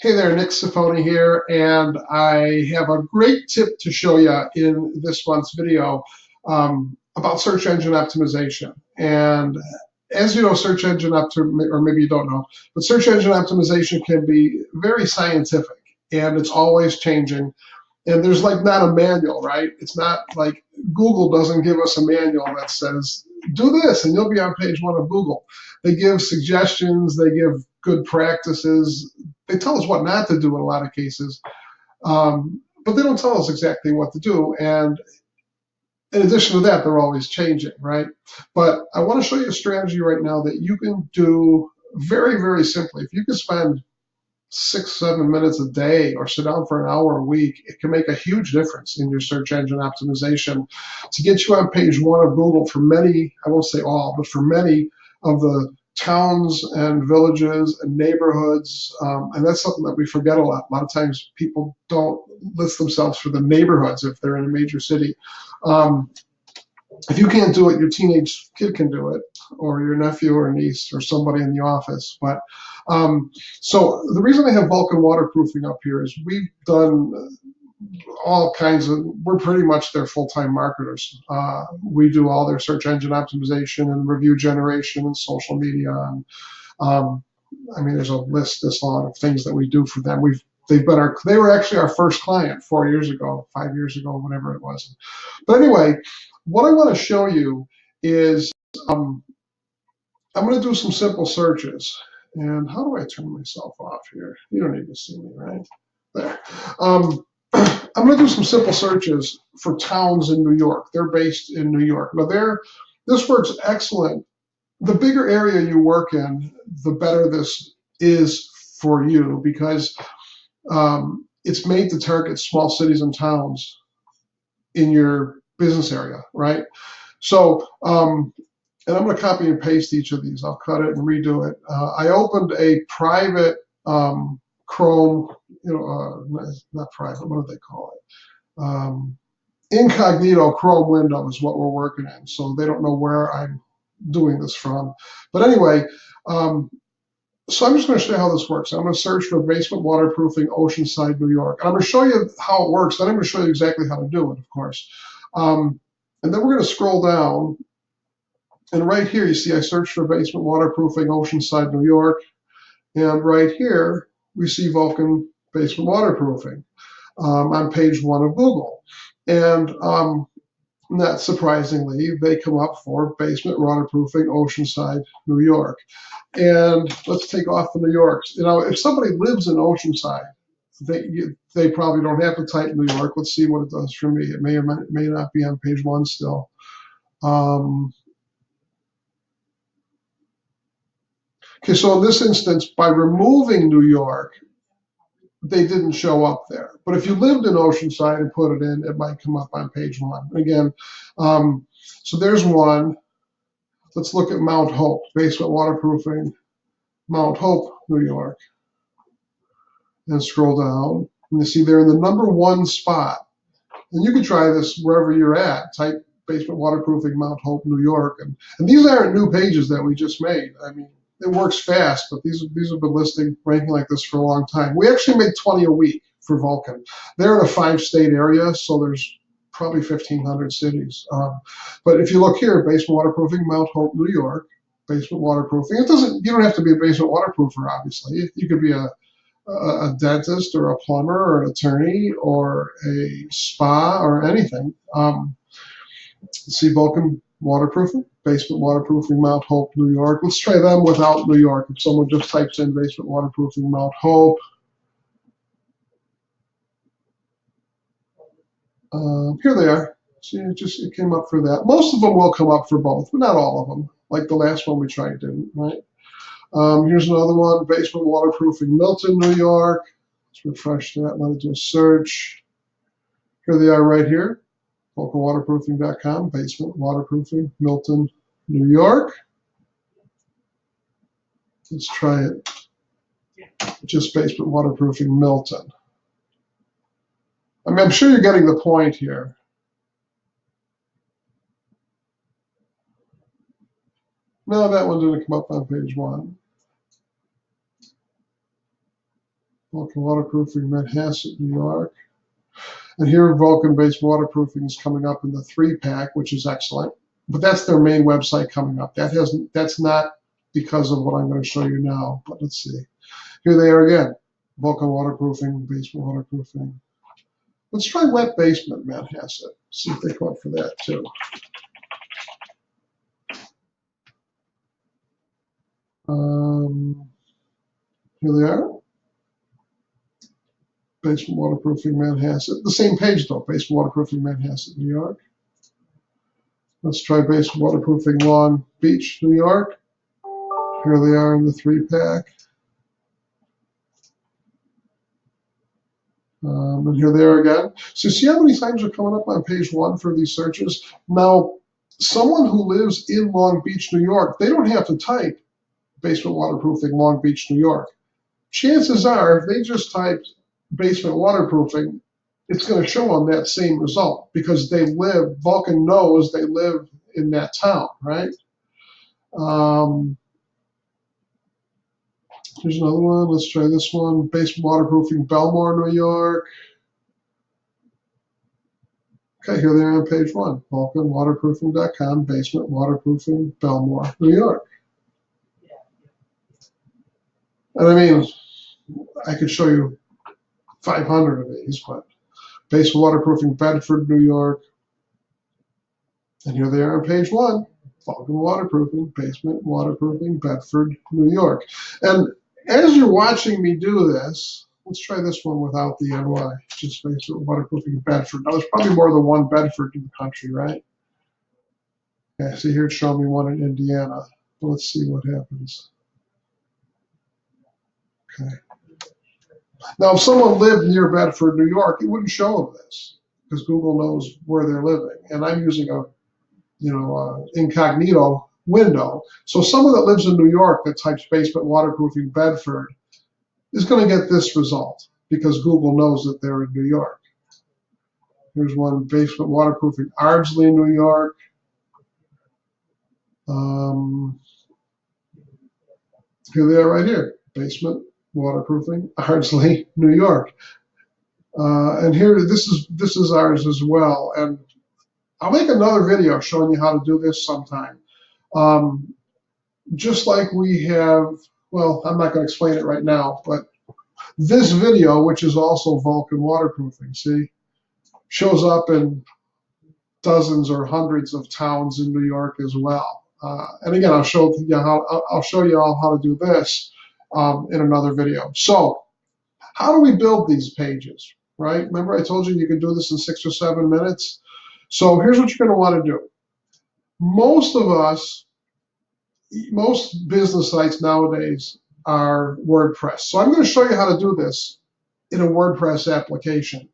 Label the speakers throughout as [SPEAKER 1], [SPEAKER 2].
[SPEAKER 1] Hey there, Nick Sifoni here, and I have a great tip to show you in this month's video about search engine optimization. And as you know, search engine optimization, or maybe you don't know, but search engine optimization can be very scientific, and it's always changing. And there's like not a manual, right? It's not like Google doesn't give us a manual that says, do this and you'll be on page one of Google. They give suggestions, they give good practices, they tell us what not to do in a lot of cases, but they don't tell us exactly what to do. And in addition to that, they're always changing, right? But I want to show you a strategy right now that you can do very, very simply. If you can spend 6-7 minutes a day or sit down for an hour a week, it can make a huge difference in your search engine optimization to get you on page one of Google for many, I won't say all, but for many of the towns and villages and neighborhoods. And that's something that we forget a lot. A lot of times people don't list themselves for the neighborhoods if they're in a major city. If you can't do it, your teenage kid can do it, or your nephew or niece or somebody in the office. But so the reason I have Vulcan waterproofing up here is we've done all kinds of, we're pretty much their full-time marketers. We do all their search engine optimization and review generation and social media. And I mean, there's a list this long of things that we do for them. They were actually our first client 4 years ago, 5 years ago, whatever it was. But anyway, what I want to show you is I'm going to do some simple searches. And how do I turn myself off here? You don't need to see me, right? There. I'm going to do some simple searches for towns in New York. They're based in New York. Now, this works excellent. The bigger area you work in, the better this is for you because it's made to target small cities and towns in your business area, right? So, and I'm going to copy and paste each of these. I'll cut it and redo it. I opened a private Chrome, not private, what do they call it? Incognito Chrome window is what we're working in. So they don't know where I'm doing this from. But anyway, so I'm just going to show you how this works. I'm going to search for basement waterproofing, Oceanside, New York. And I'm going to show you how it works. Then I'm going to show you exactly how to do it, of course. And then we're going to scroll down. And right here, you see I searched for basement waterproofing, Oceanside, New York. And right here, we see Vulcan basement waterproofing on page one of Google. And not surprisingly, they come up for basement waterproofing, Oceanside, New York. And let's take off the New Yorks. You know, if somebody lives in Oceanside, they probably don't have to type New York. Let's see what it does for me. It may or may not be on page one still. Okay, so in this instance, by removing New York, they didn't show up there. But if you lived in Oceanside and put it in, it might come up on page one. Again, so there's one. Let's look at Mount Hope, basement waterproofing, Mount Hope, New York. And scroll down, and you see they're in the #1 spot. And you can try this wherever you're at. Type basement waterproofing, Mount Hope, New York. And these aren't new pages that we just made. I mean, it works fast, but these have been ranking like this for a long time. We actually make 20 a week for Vulcan. They're in a 5-state area, so there's probably 1,500 cities. But if you look here, basement waterproofing, Mount Hope, New York, basement waterproofing. You don't have to be a basement waterproofer, obviously. You could be a dentist or a plumber or an attorney or a spa or anything. See Vulcan waterproofing, basement waterproofing, Mount Hope, New York. Let's try them without New York. If someone just types in basement waterproofing, Mount Hope. Here they are. See, it came up for that. Most of them will come up for both, but not all of them. Like the last one we tried didn't, right? Here's another one, basement waterproofing, Milton, New York. Let's refresh that, let it do a search. Here they are right here, vulcanwaterproofing.com, basement waterproofing, Milton, New York. Let's try it, just basement waterproofing, Milton. I mean, I'm sure you're getting the point here. No, that one didn't come up on page one. Vulcan Waterproofing, Manhasset, New York. And here Vulcan-based waterproofing is coming up in the 3-pack, which is excellent. But that's their main website coming up. That's not because of what I'm going to show you now. But let's see. Here they are again. Vulcan Waterproofing, basement waterproofing. Let's try wet basement, Manhasset. See if they come up for that too. Here they are. Basement waterproofing, Manhasset. The same page though. Basement waterproofing, Manhasset, New York. Let's try basement waterproofing, Long Beach, New York. Here they are in the 3-pack. And here they are again. So see how many times are coming up on page 1 for these searches? Now, someone who lives in Long Beach, New York, they don't have to type basement waterproofing, Long Beach, New York. Chances are, if they just typed basement waterproofing, it's going to show them that same result because they live, Vulcan knows they live in that town, right? Here's another one. Let's try this one. Basement waterproofing, Belmore, New York. Okay, here they are on page 1. VulcanWaterproofing.com, basement waterproofing, Belmore, New York. And I mean, I could show you 500 of these, but basement waterproofing, Bedford, New York. And here they are on page 1. Vulcan Waterproofing, basement waterproofing, Bedford, New York. And as you're watching me do this, let's try this one without the NY, just basement waterproofing, Bedford. Now, there's probably more than one Bedford in the country, right? Yeah, see here it's showing me one in Indiana. Let's see what happens. Okay. Now, if someone lived near Bedford, New York, it wouldn't show them this because Google knows where they're living. And I'm using a incognito window. So someone that lives in New York that types basement waterproofing Bedford is going to get this result because Google knows that they're in New York. Here's one, basement waterproofing Ardsley, New York. Here they are right here, basement waterproofing Ardsley, New York. And here, this is ours as well. And I'll make another video showing you how to do this sometime. Just like we have, well, I'm not going to explain it right now, but this video, which is also Vulcan waterproofing, see, shows up in dozens or hundreds of towns in New York as well. And again, I'll show you all how to do this in another video. So, how do we build these pages? Right? Remember, I told you you could do this in 6 or 7 minutes. So here's what you're going to want to do. Most of us, most business sites nowadays are WordPress. So I'm going to show you how to do this in a WordPress application.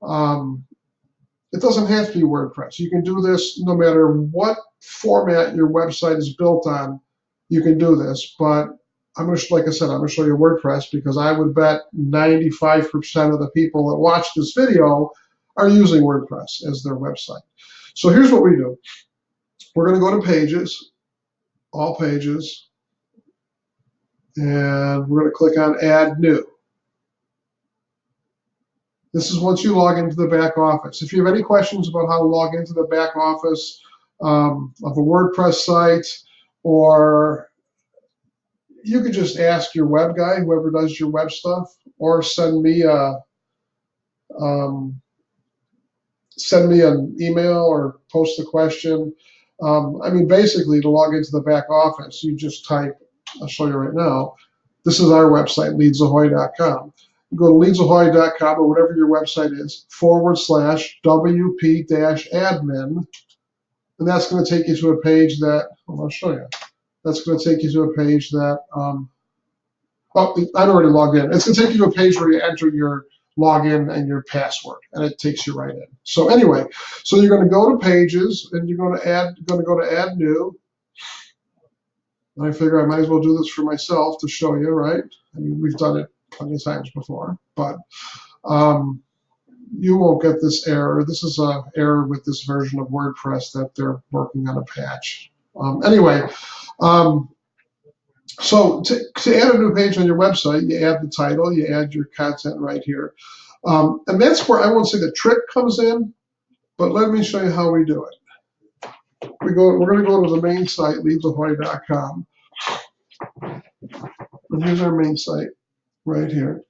[SPEAKER 1] It doesn't have to be WordPress. You can do this no matter what format your website is built on. You can do this, but I'm going to, like I said, I'm going to show you WordPress because I would bet 95% of the people that watch this video are using WordPress as their website. So here's what we do. We're going to go to Pages, All Pages, and we're going to click on Add New. This is once you log into the back office. If you have any questions about how to log into the back office of a WordPress site, or you could just ask your web guy, whoever does your web stuff, or send me an email or post a question. I mean, basically, to log into the back office, you just type, I'll show you right now, this is our website, leadsahoy.com. You go to leadsahoy.com or whatever your website is, /WP-admin, and that's going to take you to a page that, I'll show you. That's going to take you to a page that, oh, I've already logged in. It's going to take you to a page where you enter your login and your password, and it takes you right in. So anyway, so you're going to go to Pages, and you're going to go to Add New. And I figure I might as well do this for myself to show you, right? I mean, we've done it plenty of times before, but you won't get this error. This is an error with this version of WordPress that they're working on a patch. Anyway, So to add a new page on your website, you add the title, you add your content right here. And that's where I won't say the trick comes in, but let me show you how we do it. We're going to go to the main site, leadsahoy.com. And here's our main site right here.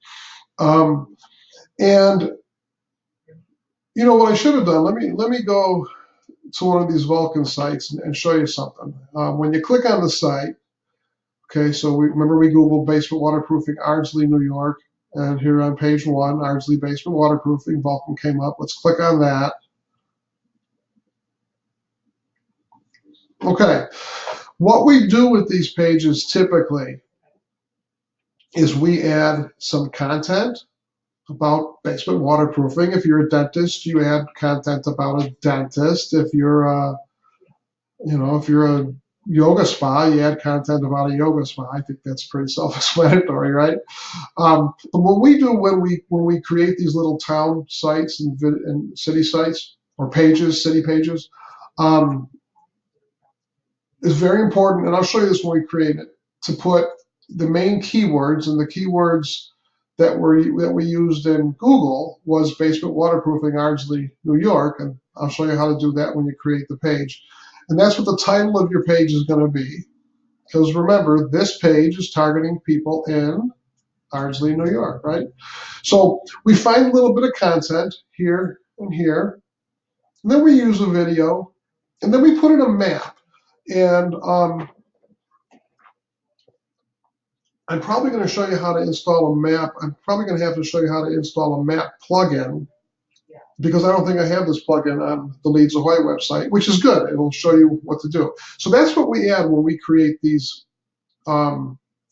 [SPEAKER 1] And you know what I should have done? Let me go to one of these Vulcan sites and show you something. When you click on the site, okay, so remember we Googled basement waterproofing, Ardsley, New York, and here on page 1, Ardsley basement waterproofing, Vulcan came up. Let's click on that. Okay, what we do with these pages typically is we add some content about basement waterproofing. If you're a dentist, you add content about a dentist. If you're a yoga spa, you add content about a yoga spa. I think that's pretty self-explanatory, right? But what we do when we create these little town sites and city sites or pages, city pages, is very important. And I'll show you this when we create it, to put the main keywords, and the keywords that we used in Google was basement waterproofing, Ardsley, New York, and I'll show you how to do that when you create the page. And that's what the title of your page is going to be, because remember, this page is targeting people in Ardsley, New York, right? So we find a little bit of content here and here, and then we use a video, and then we put in a map. And I'm probably going to show you how to install a map. I'm probably going to have to show you how to install a map plugin, because I don't think I have this plugin on the Leads Ahoy website, which is good. It'll show you what to do. So that's what we add when we create these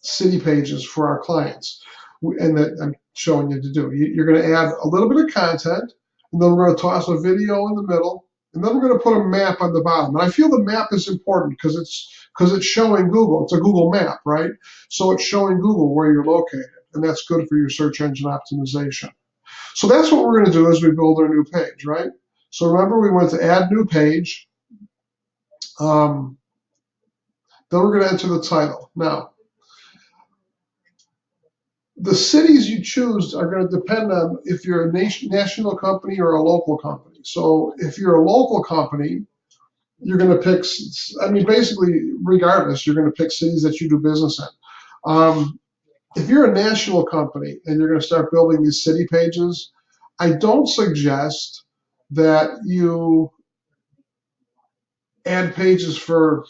[SPEAKER 1] city pages for our clients, and that I'm showing you to do. You're going to add a little bit of content, and then we're going to toss a video in the middle, and then we're going to put a map on the bottom. And I feel the map is important because it's showing Google. It's a Google map, right? So it's showing Google where you're located, and that's good for your search engine optimization. So that's what we're going to do as we build our new page, right? So remember, we went to add new page. Then we're going to enter the title. Now, the cities you choose are going to depend on if you're a national company or a local company. So if you're a local company, you're going to pick, I mean, basically, regardless, you're going to pick cities that you do business in. If you're a national company and you're going to start building these city pages, I don't suggest that you add pages for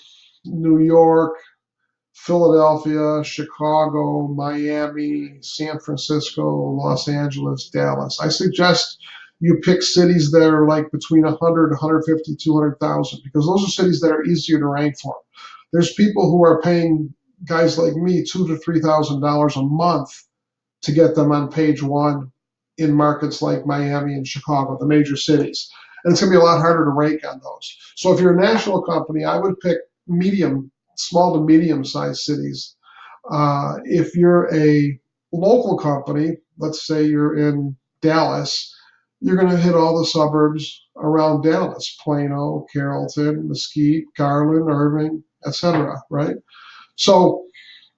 [SPEAKER 1] New York, Philadelphia, Chicago, Miami, San Francisco, Los Angeles, Dallas. I suggest you pick cities that are like between 100, 150, 200,000, because those are cities that are easier to rank for. There's people who are paying guys like me $2,000 to $3,000 a month to get them on page 1 in markets like Miami and Chicago, the major cities. And it's going to be a lot harder to rank on those. So if you're a national company, I would pick small to medium-sized cities. If you're a local company, let's say you're in Dallas, you're going to hit all the suburbs around Dallas: Plano, Carrollton, Mesquite, Garland, Irving, etc., right? So,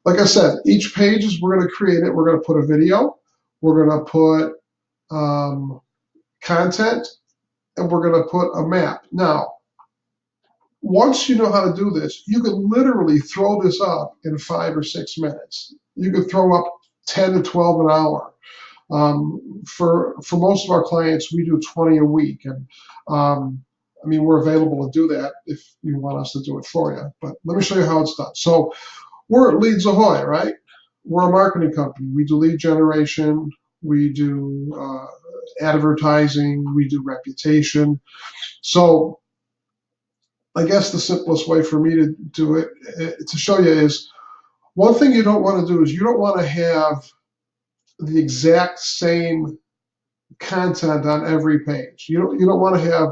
[SPEAKER 1] like I said, each page we're going to create it. We're going to put a video, we're going to put content, and we're going to put a map. Now, once you know how to do this, you can literally throw this up in 5 or 6 minutes. You could throw up 10 to 12 an hour. For most of our clients, we do 20 a week, and I mean, we're available to do that if you want us to do it for you. But let me show you how it's done. So we're at Leads Ahoy, right? We're a marketing company. We do lead generation, we do advertising, we do reputation. So I guess the simplest way for me to do it, to show you, is one thing you don't want to do is you don't want to have the exact same content on every page. You don't want to have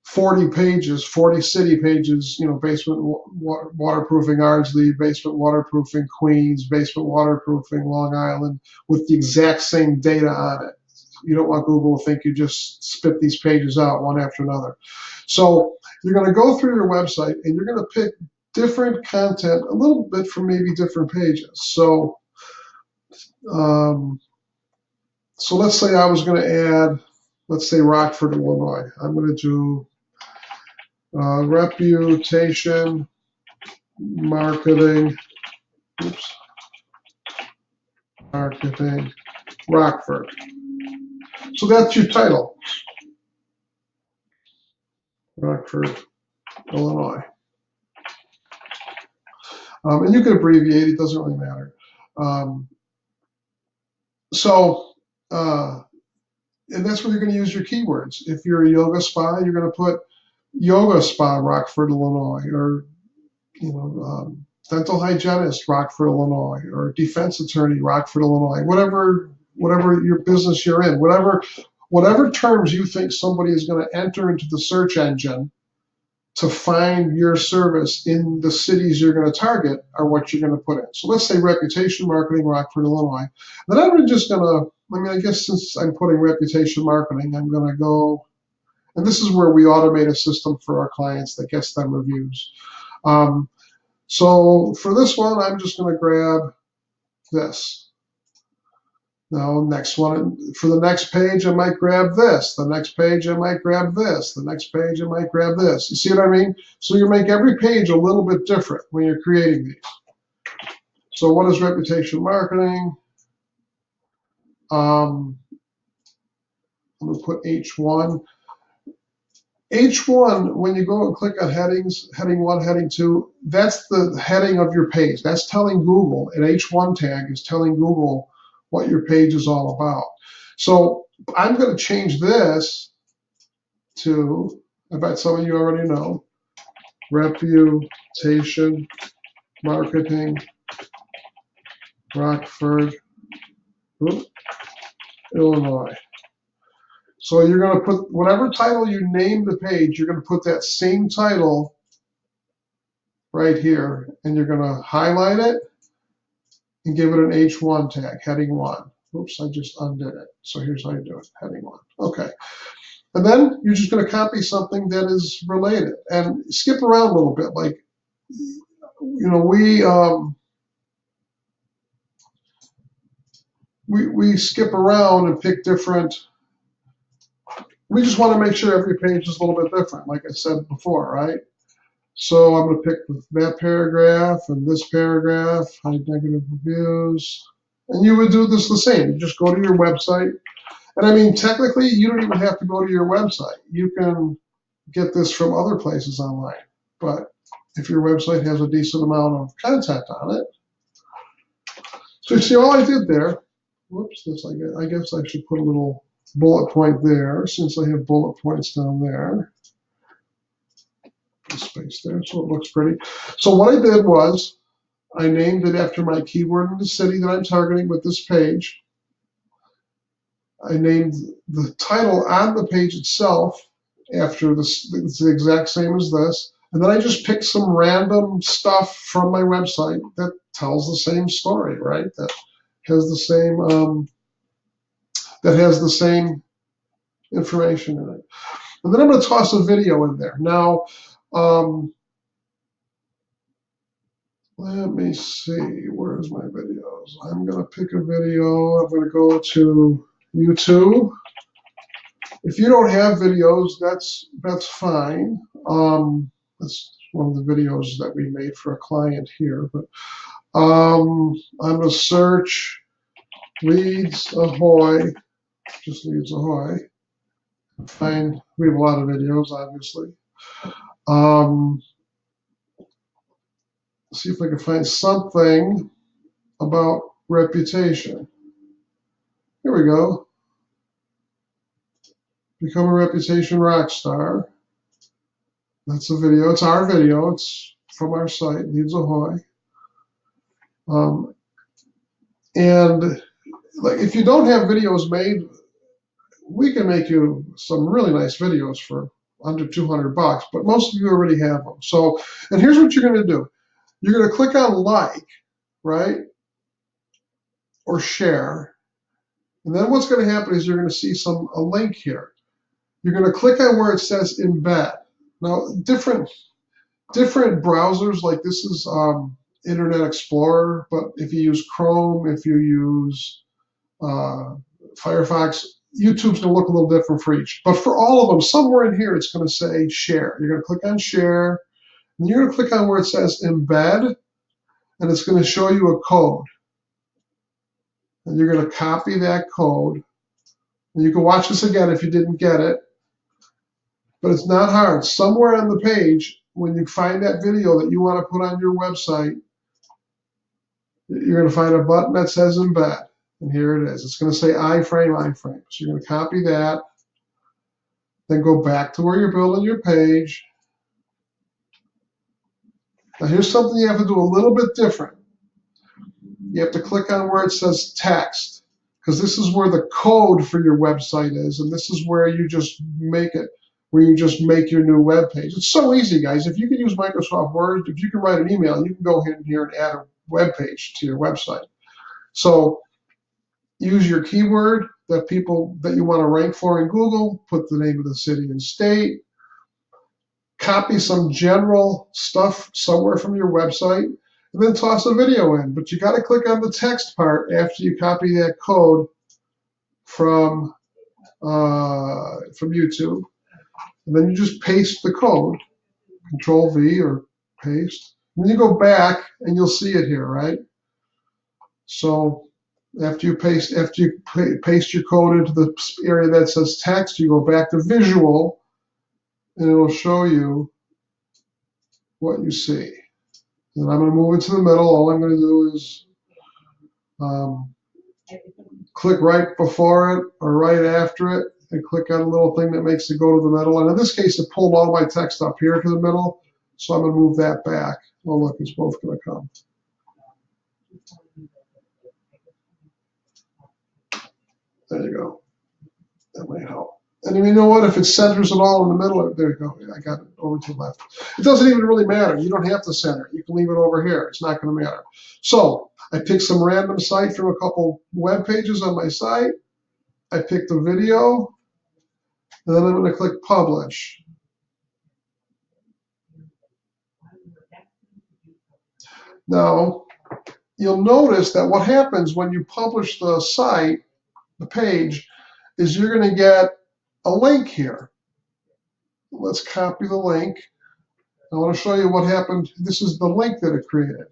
[SPEAKER 1] 40 pages, 40 city pages, basement waterproofing Ardsley, basement waterproofing Queens, basement waterproofing Long Island, with the exact same data on it. You don't want Google to think you just spit these pages out one after another. So you're going to go through your website and you're going to pick different content, a little bit from maybe different pages. So, so let's say I was going to add, let's say Rockford, Illinois. I'm going to do reputation marketing, marketing Rockford. So that's your title, Rockford, Illinois. And you can abbreviate, it doesn't really matter. And that's where you're going to use your keywords. If you're a yoga spa, you're going to put yoga spa, Rockford, Illinois, or dental hygienist, Rockford, Illinois, or defense attorney, Rockford, Illinois. Whatever your business you're in, whatever terms you think somebody is going to enter into the search engine to find your service in the cities you're going to target are what you're going to put in. So let's say reputation marketing, Rockford, Illinois. Then I'm just going to, I guess since I'm putting reputation marketing, I'm going to go, and this is where we automate a system for our clients that gets them reviews. So for this one, I'm just going to grab this. Now, next one, for the next page, I might grab this. The next page, I might grab this. The next page, I might grab this. You see what I mean? So you make every page a little bit different when you're creating these. So what is reputation marketing? I'm going to put H1. H1, when you go and click on headings, heading 1, heading 2, that's the heading of your page. That's telling Google, an H1 tag is telling Google what your page is all about. So I'm going to change this to, I bet some of you already know, reputation marketing Rockford, Illinois. So you're going to put whatever title you name the page, you're going to put that same title right here, and you're going to highlight it and give it an H1 tag, heading 1. Oops, I just undid it. So here's how you do it, heading 1. Okay. And then you're just going to copy something that is related and skip around a little bit. Like, we skip around and pick different. We just want to make sure every page is a little bit different, like I said before, right? So I'm going to pick that paragraph and this paragraph, hide negative reviews. And you would do this the same. You just go to your website. And technically, you don't even have to go to your website. You can get this from other places online. But if your website has a decent amount of content on it. So you see all I did there. Whoops, I guess I should put a little bullet point there, since I have bullet points down there. Put space there so it looks pretty. So what I did was I named it after my keyword in the city that I'm targeting with this page. I named the title on the page itself after this. It's the exact same as this. And then I just picked some random stuff from my website that tells the same story, right? That has the same information in it. And then I'm going to toss a video in there. Now, let me see, where's my videos? I'm going to pick a video. I'm going to go to YouTube. If you don't have videos, that's fine. That's one of the videos that we made for a client here. But I'm going to search Leads Ahoy, just Leads Ahoy. Fine. We have a lot of videos, obviously. See if I can find something about reputation. Here we go. Become a reputation rock star. That's a video. It's our video. It's from our site, Leads Ahoy. And like, if you don't have videos made, we can make you some really nice videos for under $200, but most of you already have them. So, and here's what you're going to do. You're going to click on like, right? Or share. And then what's going to happen is you're going to see a link here. You're going to click on where it says embed. Now, different browsers, like this is Internet Explorer, but if you use Chrome, if you use Firefox, YouTube's going to look a little different for each. But for all of them, somewhere in here, it's going to say share. You're going to click on share, and you're going to click on where it says embed, and it's going to show you a code. And you're going to copy that code. And you can watch this again if you didn't get it. But it's not hard. Somewhere on the page, when you find that video that you want to put on your website, you're going to find a button that says embed. And here it is. It's going to say iframe, iframe. So you're going to copy that. Then go back to where you're building your page. Now here's something you have to do a little bit different. You have to click on where it says text, because this is where the code for your website is, and this is where you just make it, where you just make your new web page. It's so easy, guys. If you can use Microsoft Word, if you can write an email, you can go in here and add a web page to your website. So use your keyword that you want to rank for in Google, put the name of the city and state, copy some general stuff somewhere from your website, and then toss a video in. But you got to click on the text part after you copy that code from YouTube. And then you just paste the code, Control V or paste. And then you go back and you'll see it here, right? So after you paste your code into the area that says text, you go back to visual, and it'll show you what you see. And I'm going to move it to the middle. All I'm going to do is click right before it or right after it, and click on a little thing that makes it go to the middle. And in this case, it pulled all my text up here to the middle, so I'm going to move that back. Oh, look, it's both going to come. There you go. That might help. And you know what? If it centers it all in the middle, there you go. I got it over to the left. It doesn't even really matter. You don't have to center. You can leave it over here. It's not going to matter. So I picked some random site from a couple web pages on my site. I picked a video, and then I'm going to click publish. Now, you'll notice that what happens when you publish the site, the page, is you're going to get a link here. Let's copy the link. I want to show you what happened. This is the link that it created.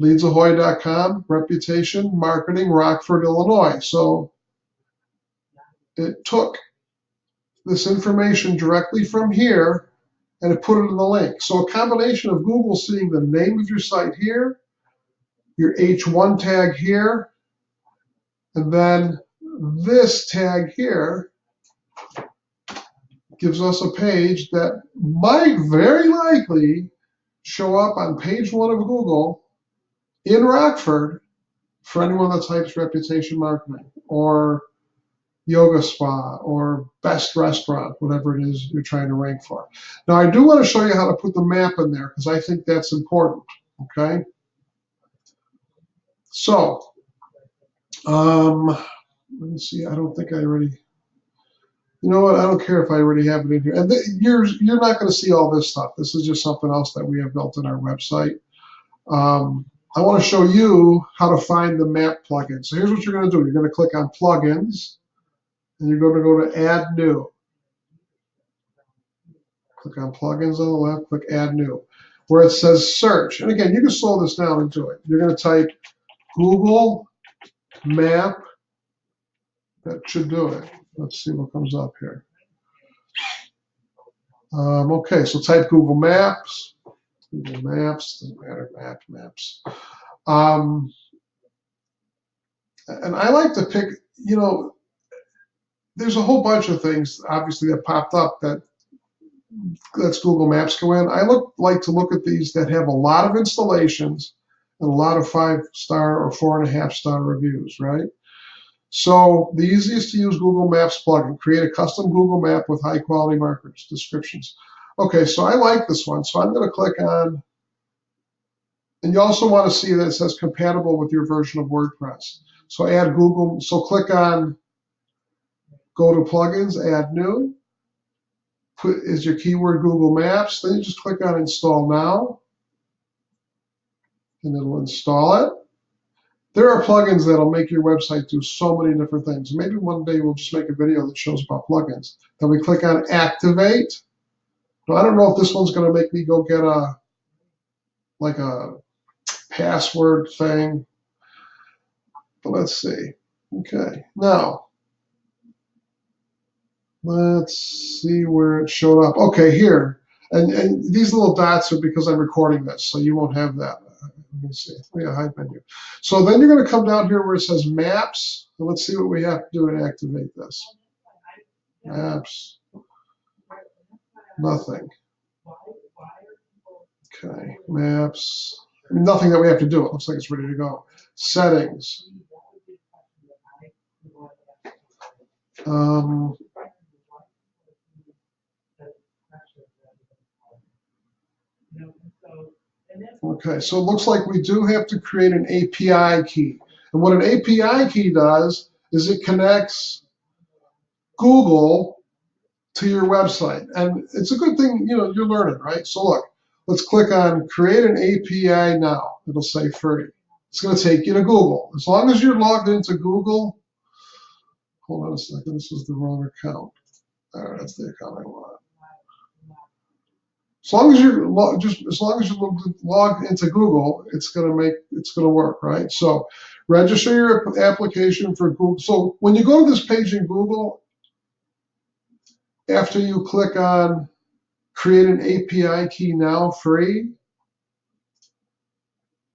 [SPEAKER 1] LeadsAhoy.com, reputation, marketing, Rockford, Illinois. So it took this information directly from here and it put it in the link. So a combination of Google seeing the name of your site here, your H1 tag here, and then this tag here gives us a page that might very likely show up on page 1 of Google in Rockford for anyone that types reputation marketing or yoga spa or best restaurant, whatever it is you're trying to rank for. Now, I do want to show you how to put the map in there because I think that's important, okay? So, let me see. I don't think I already... You know what? I don't care if I already have it in here. And you're not going to see all this stuff. This is just something else that we have built in our website. I want to show you how to find the map plugin. So here's what you're going to do. You're going to click on plugins, and you're going to go to add new. Click on plugins on the left, click add new, where it says search. And again, you can slow this down and do it. You're going to type Google Map. That should do it. Let's see what comes up here. Okay, so type Google Maps. Google Maps, doesn't matter, maps. And I like to pick, you know, there's a whole bunch of things, obviously, that popped up that lets Google Maps go in. I like to look at these that have a lot of installations and a lot of 5-star or 4.5-star reviews, right? So the easiest to use Google Maps plugin, create a custom Google map with high quality markers, descriptions. Okay, so I like this one, so I'm going to click on, and you also want to see that it says compatible with your version of WordPress. So add Google, so click on, go to plugins, add new, put is your keyword Google Maps. Then you just click on Install Now, and it'll install it. There are plugins that'll make your website do so many different things. Maybe one day we'll just make a video that shows about plugins. Then we click on Activate. Now, I don't know if this one's going to make me go get a password thing, but let's see. Okay, now let's see where it showed up. Okay, here. And these little dots are because I'm recording this, so you won't have that. Let me see. Yeah, hide menu. So then you're going to come down here where it says Maps. And let's see what we have to do to activate this. Maps. Nothing. Okay, Maps. Nothing that we have to do. It looks like it's ready to go. Settings. Okay, so it looks like we do have to create an API key. And what an API key does is it connects Google to your website. And it's a good thing, you're learning, right? So look, let's click on Create an API Now. It'll say free. It's going to take you to Google. As long as you're logged into Google, hold on a second, this is the wrong account. All right, that's the account I want. As long as you're logged into Google, it's gonna work, right? So register your application for Google. So when you go to this page in Google, after you click on Create an API Key Now free,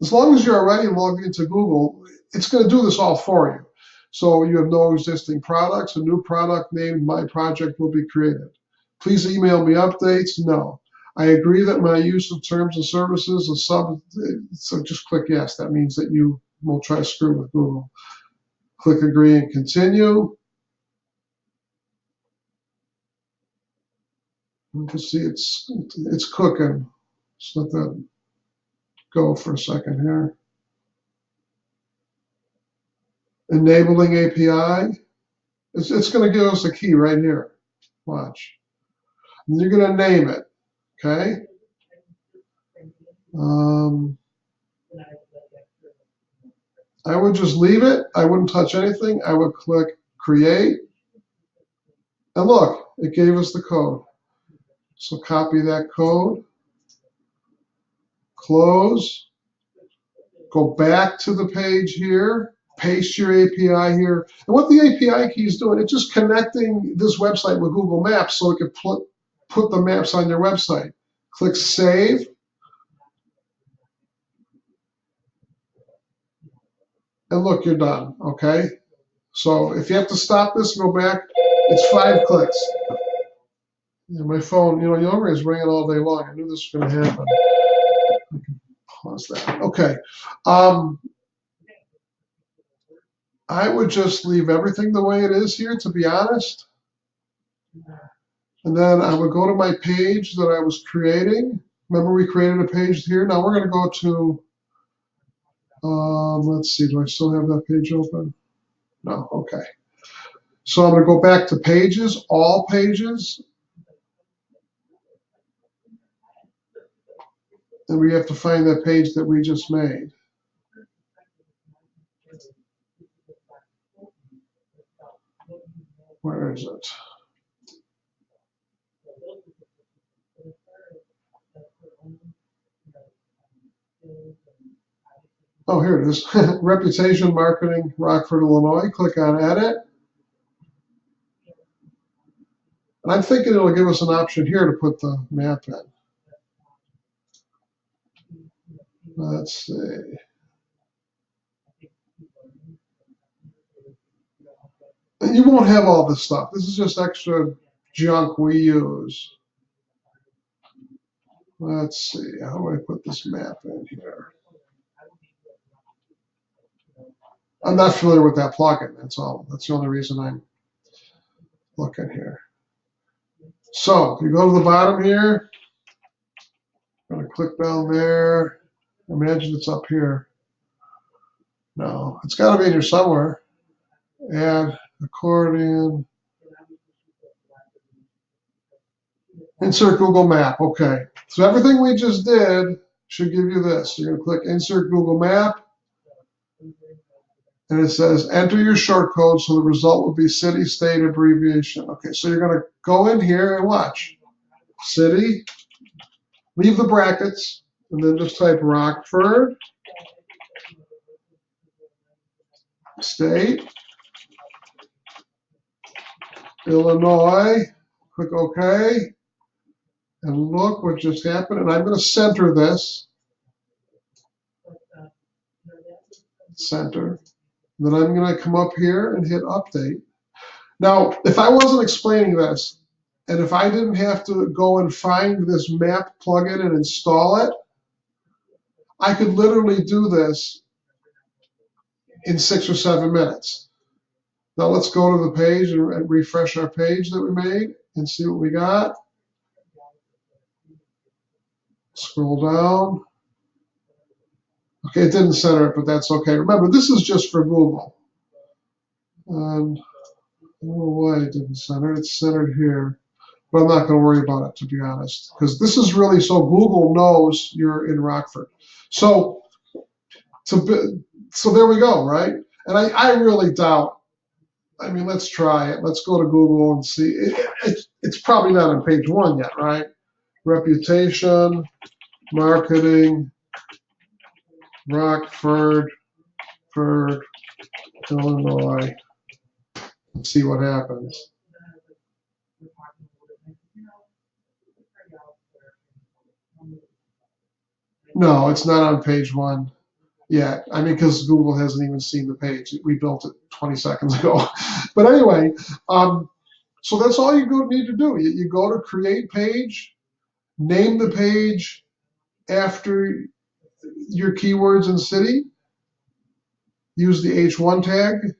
[SPEAKER 1] as long as you're already logged into Google, it's going to do this all for you. So you have no existing products. A new product named My Project will be created. Please email me updates. No. I agree that my use of terms and services is so just click yes. That means that you will try to screw with Google. Click agree and continue. You can see it's cooking. Just let that go for a second here. Enabling API. It's going to give us a key right here. Watch. And you're going to name it. Okay. I would just leave it. I wouldn't touch anything. I would click create. And look, it gave us the code. So copy that code. Close. Go back to the page here. Paste your API here. And what the API key is doing, it's just connecting this website with Google Maps so it can put the maps on your website. Click Save. And look, you're done, okay? So if you have to stop this and go back, it's 5 clicks. And my phone, your number is ringing all day long. I knew this was going to happen. I can pause that. Okay. I would just leave everything the way it is here, to be honest. And then I would go to my page that I was creating. Remember, we created a page here. Now we're going to go to, let's see, do I still have that page open? No, okay. So I'm going to go back to pages, all pages. And we have to find that page that we just made. Where is it? Oh, here it is. Reputation Marketing, Rockford, Illinois. Click on Edit. And I'm thinking it'll give us an option here to put the map in. Let's see. And you won't have all this stuff. This is just extra junk we use. Let's see. How do I put this map in here? I'm not familiar with that plugin. That's all. That's the only reason I'm looking here. So you go to the bottom here. I'm going to click down there. Imagine it's up here. No, it's got to be in here somewhere. Add accordion. Insert Google Map. Okay. So everything we just did should give you this. You're going to click Insert Google Map. And it says enter your short code, so the result will be city, state, abbreviation. Okay, so you're going to go in here and watch. City, leave the brackets, and then just type Rockford. State, Illinois. Click OK. And look what just happened. And I'm going to center this. Center. And then I'm going to come up here and hit update. Now, if I wasn't explaining this, and if I didn't have to go and find this map plugin and install it, I could literally do this in 6 or 7 minutes. Now let's go to the page and refresh our page that we made and see what we got. Scroll down. Okay, it didn't center it, but that's okay. Remember, this is just for Google. And I don't know why it didn't center. It's centered here. But I'm not going to worry about it, to be honest, because this is really so Google knows you're in Rockford. So there we go, right? And I really doubt. I mean, let's try it. Let's go to Google and see. It's probably not on page 1 yet, right? Reputation, marketing, Rockford, Illinois. Let's see what happens. No, it's not on page 1 yet. I mean, because Google hasn't even seen the page. We built it 20 seconds ago. But anyway, so that's all you need to do. You go to create page, name the page after your keywords and city, use the H1 tag,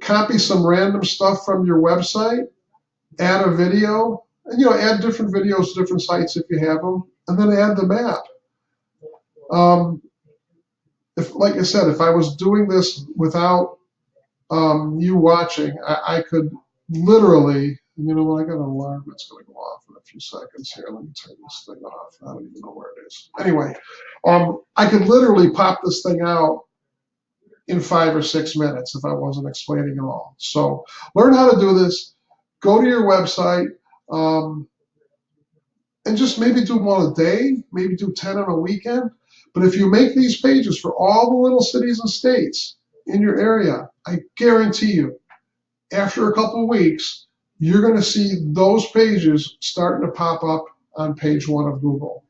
[SPEAKER 1] copy some random stuff from your website, add a video, and add different videos to different sites if you have them, and then add the map. Like I said, if I was doing this without you watching, I could literally, you know what, I got an alarm that's going to go off in a few seconds here. Let me turn this thing off. I don't even know where it is. Anyway, I could literally pop this thing out in 5 or 6 minutes if I wasn't explaining it all. So learn how to do this. Go to your website and just maybe do 1 a day, maybe do 10 on a weekend. But if you make these pages for all the little cities and states in your area, I guarantee you, after a couple of weeks, you're going to see those pages starting to pop up on page 1 of Google.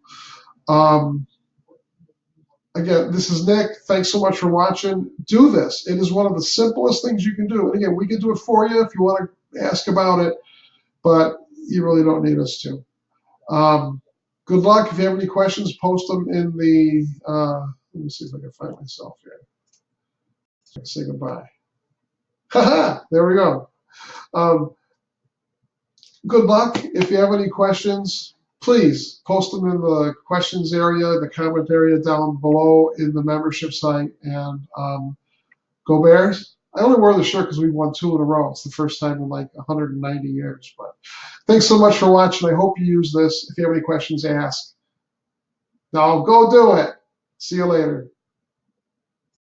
[SPEAKER 1] Again, this is Nick. Thanks so much for watching. Do this. It is one of the simplest things you can do. And again, we can do it for you if you want to ask about it, but you really don't need us to. Good luck. If you have any questions, post them in the, let me see if I can find myself here. Say goodbye. Haha, there we go. Good luck. If you have any questions, please post them in the questions area, the comment area down below in the membership site. And go Bears. I only wore the shirt because we won 2 in a row. It's the first time in like 190 years. But thanks so much for watching. I hope you use this. If you have any questions, ask. Now go do it. See you later.